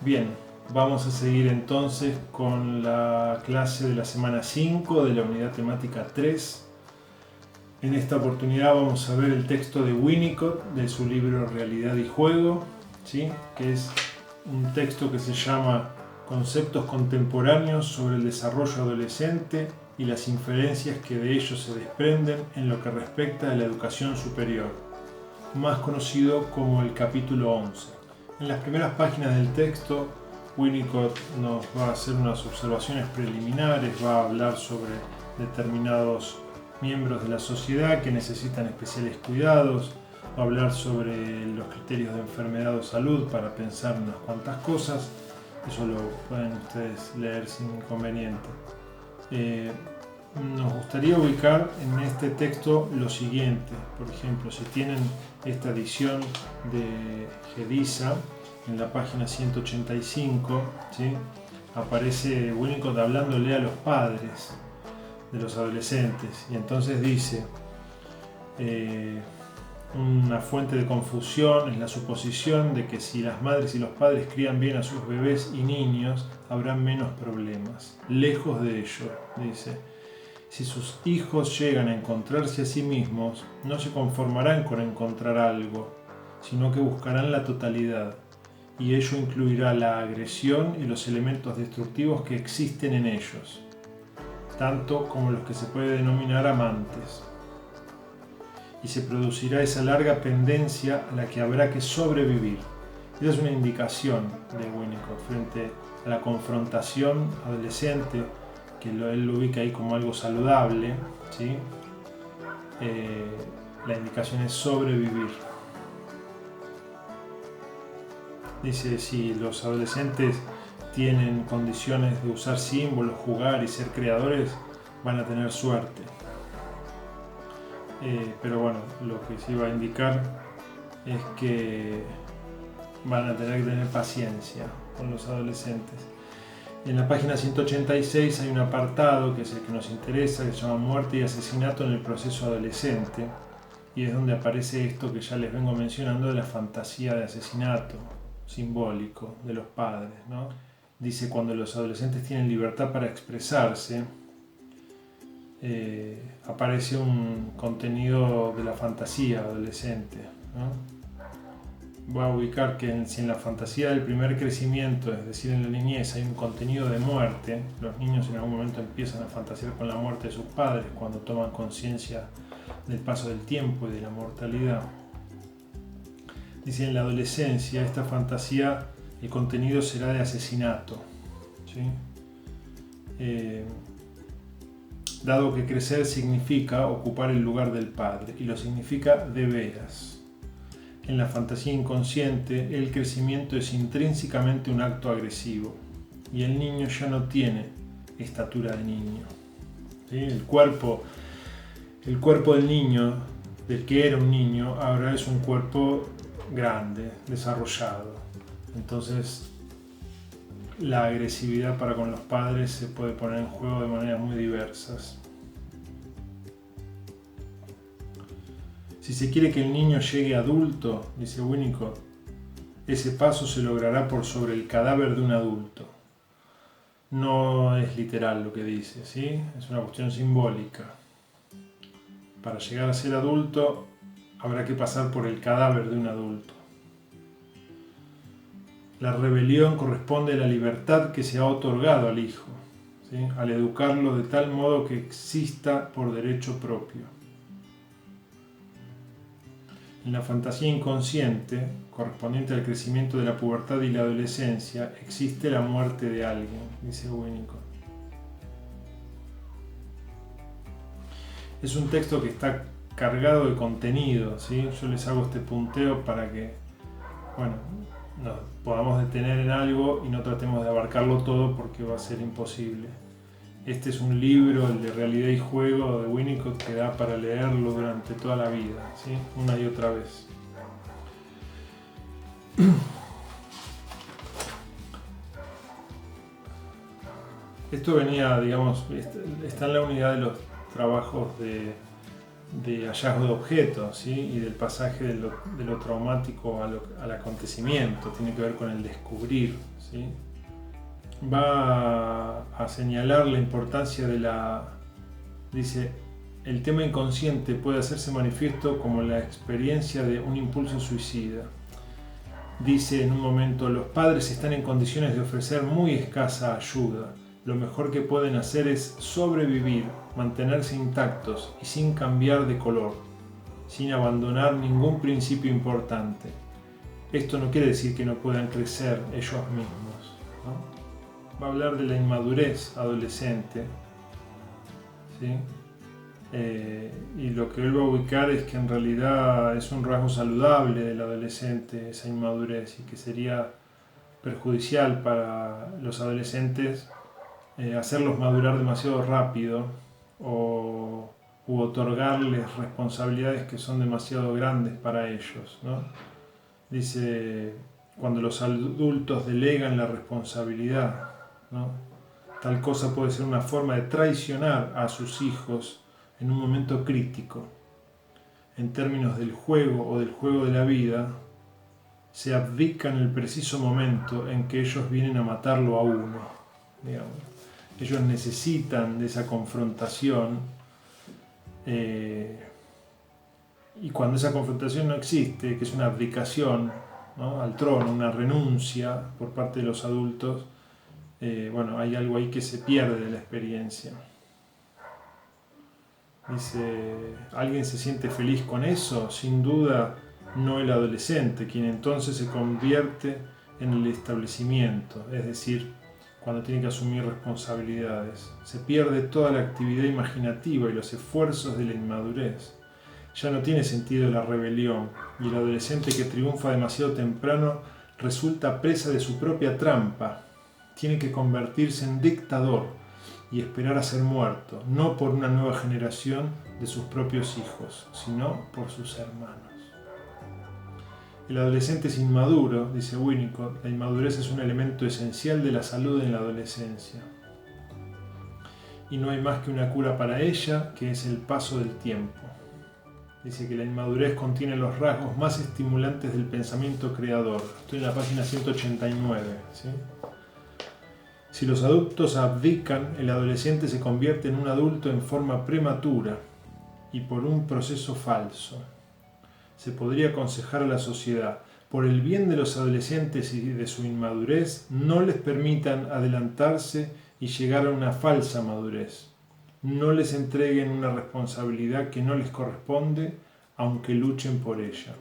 Bien, vamos a seguir entonces con la clase de la semana 5 de la unidad temática 3. En esta oportunidad vamos a ver el texto de Winnicott de su libro Realidad y Juego, ¿sí? Que es un texto que se llama Conceptos contemporáneos sobre el desarrollo adolescente y las inferencias que de ellos se desprenden en lo que respecta a la educación superior, más conocido como el capítulo 11. En las primeras páginas del texto, Winnicott nos va a hacer unas observaciones preliminares, va a hablar sobre determinados miembros de la sociedad que necesitan especiales cuidados, va a hablar sobre los criterios de enfermedad o salud para pensar unas cuantas cosas. Eso lo pueden ustedes leer sin inconveniente. Nos gustaría ubicar en este texto lo siguiente. Por ejemplo, si tienen esta edición de Gedisa, en la página 185, ¿sí? Aparece Winnicott hablándole a los padres de los adolescentes, y entonces dice: una fuente de confusión es la suposición de que si las madres y los padres crían bien a sus bebés y niños, habrá menos problemas. Lejos de ello, dice. Si sus hijos llegan a encontrarse a sí mismos, no se conformarán con encontrar algo, sino que buscarán la totalidad, y ello incluirá la agresión y los elementos destructivos que existen en ellos, tanto como los que se puede denominar amantes. Y se producirá esa larga pendencia a la que habrá que sobrevivir. Esa es una indicación de Winnicott frente a la confrontación adolescente, que él lo ubica ahí como algo saludable, ¿sí? La indicación es sobrevivir. Dice: si los adolescentes tienen condiciones de usar símbolos, jugar y ser creadores, van a tener suerte. Pero bueno, lo que se iba a indicar es que van a tener que tener paciencia con los adolescentes. En la página 186 hay un apartado que es el que nos interesa, que se llama Muerte y asesinato en el proceso adolescente, y es donde aparece esto que ya les vengo mencionando de la fantasía de asesinato simbólico de los padres, ¿no? Dice: cuando los adolescentes tienen libertad para expresarse, aparece un contenido de la fantasía adolescente, ¿no? Va a ubicar que si en la fantasía del primer crecimiento, es decir, en la niñez, hay un contenido de muerte, los niños en algún momento empiezan a fantasear con la muerte de sus padres cuando toman conciencia del paso del tiempo y de la mortalidad. Dice: en la adolescencia, esta fantasía, el contenido será de asesinato, ¿sí? Dado que crecer significa ocupar el lugar del padre, y lo significa de veras. En la fantasía inconsciente, el crecimiento es intrínsecamente un acto agresivo, y el niño ya no tiene estatura de niño, ¿sí? El cuerpo del niño, del que era un niño, ahora es un cuerpo grande, desarrollado. Entonces, la agresividad para con los padres se puede poner en juego de maneras muy diversas. Si se quiere que el niño llegue adulto, dice Winnicott, ese paso se logrará por sobre el cadáver de un adulto. No es literal lo que dice, ¿sí? Es una cuestión simbólica. Para llegar a ser adulto, habrá que pasar por el cadáver de un adulto. La rebelión corresponde a la libertad que se ha otorgado al hijo, ¿sí? Al educarlo de tal modo que exista por derecho propio. En la fantasía inconsciente, correspondiente al crecimiento de la pubertad y la adolescencia, existe la muerte de alguien, dice Winnicott. Es un texto que está cargado de contenido, ¿sí? Yo les hago este punteo para que, bueno, nos podamos detener en algo y no tratemos de abarcarlo todo, porque va a ser imposible. Este es un libro, el de Realidad y Juego de Winnicott, que da para leerlo durante toda la vida, ¿sí? Una y otra vez. Esto venía, digamos, está en la unidad de los trabajos de de hallazgo de objetos, ¿sí? Y del pasaje de lo traumático al acontecimiento, tiene que ver con el descubrir, ¿sí? Va a señalar la importancia dice, el tema inconsciente puede hacerse manifiesto como la experiencia de un impulso suicida. Dice en un momento, los padres están en condiciones de ofrecer muy escasa ayuda. Lo mejor que pueden hacer es sobrevivir, mantenerse intactos y sin cambiar de color, sin abandonar ningún principio importante. Esto no quiere decir que no puedan crecer ellos mismos, ¿no? Va a hablar de la inmadurez adolescente, ¿sí? Y lo que él va a ubicar es que en realidad es un rasgo saludable del adolescente, esa inmadurez, y que sería perjudicial para los adolescentes hacerlos madurar demasiado rápido u otorgarles responsabilidades que son demasiado grandes para ellos, ¿no? Dice, cuando los adultos delegan la responsabilidad, ¿no? Tal cosa puede ser una forma de traicionar a sus hijos en un momento crítico. En términos del juego o del juego de la vida, se abdica en el preciso momento en que ellos vienen a matarlo a uno, digamos. Ellos necesitan de esa confrontación, y cuando esa confrontación no existe, que es una abdicación, ¿no?, al trono, una renuncia por parte de los adultos, bueno, hay algo ahí que se pierde de la experiencia. Dice, ¿alguien se siente feliz con eso? Sin duda no el adolescente, quien entonces se convierte en el establecimiento, es decir, cuando tiene que asumir responsabilidades. Se pierde toda la actividad imaginativa y los esfuerzos de la inmadurez. Ya no tiene sentido la rebelión, y el adolescente que triunfa demasiado temprano resulta presa de su propia trampa. Tiene que convertirse en dictador y esperar a ser muerto, no por una nueva generación de sus propios hijos, sino por sus hermanos. El adolescente es inmaduro, dice Winnicott. La inmadurez es un elemento esencial de la salud en la adolescencia. Y no hay más que una cura para ella, que es el paso del tiempo. Dice que la inmadurez contiene los rasgos más estimulantes del pensamiento creador. Estoy en la página 189, ¿sí? Si los adultos abdican, el adolescente se convierte en un adulto en forma prematura y por un proceso falso. Se podría aconsejar a la sociedad, por el bien de los adolescentes y de su inmadurez, no les permitan adelantarse y llegar a una falsa madurez. No les entreguen una responsabilidad que no les corresponde, aunque luchen por ella.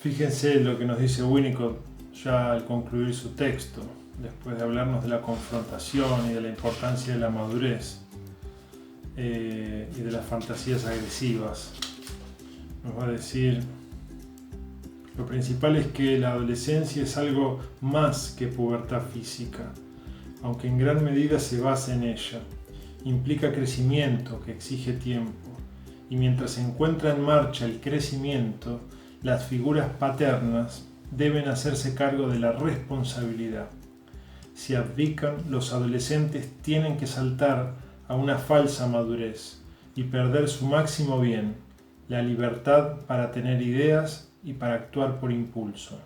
Fíjense lo que nos dice Winnicott ya al concluir su texto, después de hablarnos de la confrontación y de la importancia de la madurez y de las fantasías agresivas. Nos va a decir, lo principal es que la adolescencia es algo más que pubertad física, aunque en gran medida se basa en ella. Implica crecimiento que exige tiempo, y mientras se encuentra en marcha el crecimiento, las figuras paternas deben hacerse cargo de la responsabilidad. Si abdican, los adolescentes tienen que saltar a una falsa madurez y perder su máximo bien, la libertad para tener ideas y para actuar por impulso.